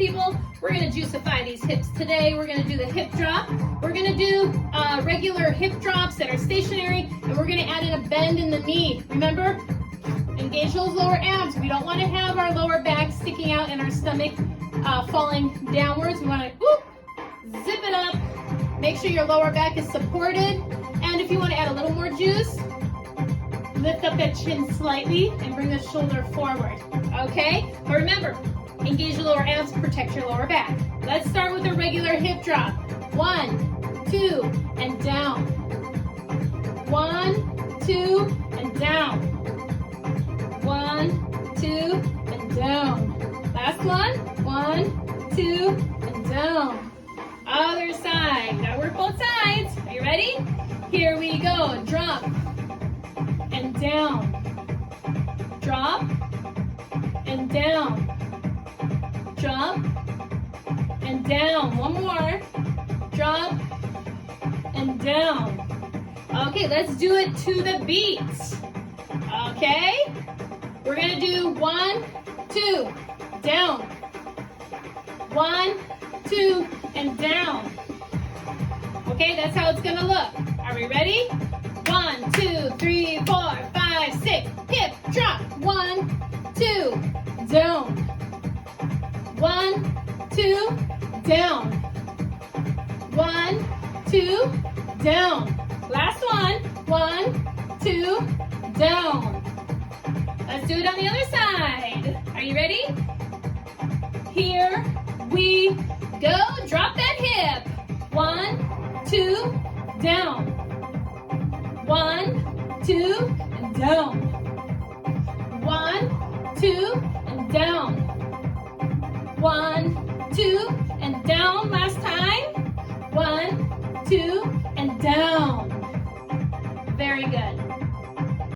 people. We're gonna juicify these hips today. We're gonna do the hip drop. We're gonna do regular hip drops that are stationary, and we're gonna add in a bend in the knee. Remember, engage those lower abs. We don't wanna have our lower back sticking out and our stomach falling downwards. We wanna zip it up. Make sure your lower back is supported. And if you wanna add a little more juice, lift up that chin slightly and bring the shoulder forward, okay? But remember, engage your lower abs, protect your lower back. Let's start with a regular hip drop. 1, 2, and down. 1, 2, and down. 1, 2, and down. Last one. 1, 2, and down. Other side. Gotta work both sides. Are you ready? Here we go. Drop. And down, drop, and down, drop, and down. One more, drop, and down. Okay, let's do it to the beat. Okay, we're gonna do 1, 2, down, 1, 2, and down. Okay, that's how it's gonna look. Are we ready? 1, 2, 3, 4, 5, 6. Hip drop. 1, 2, down. 1, 2, down. 1, 2, down. Last one. 1, 2, down. Let's do it on the other side. Are you ready? Here we go. Drop that hip. 1, 2, down. 1, 2, and down. 1, 2, and down. 1, 2, and down. Last time. 1, 2, and down. Very good.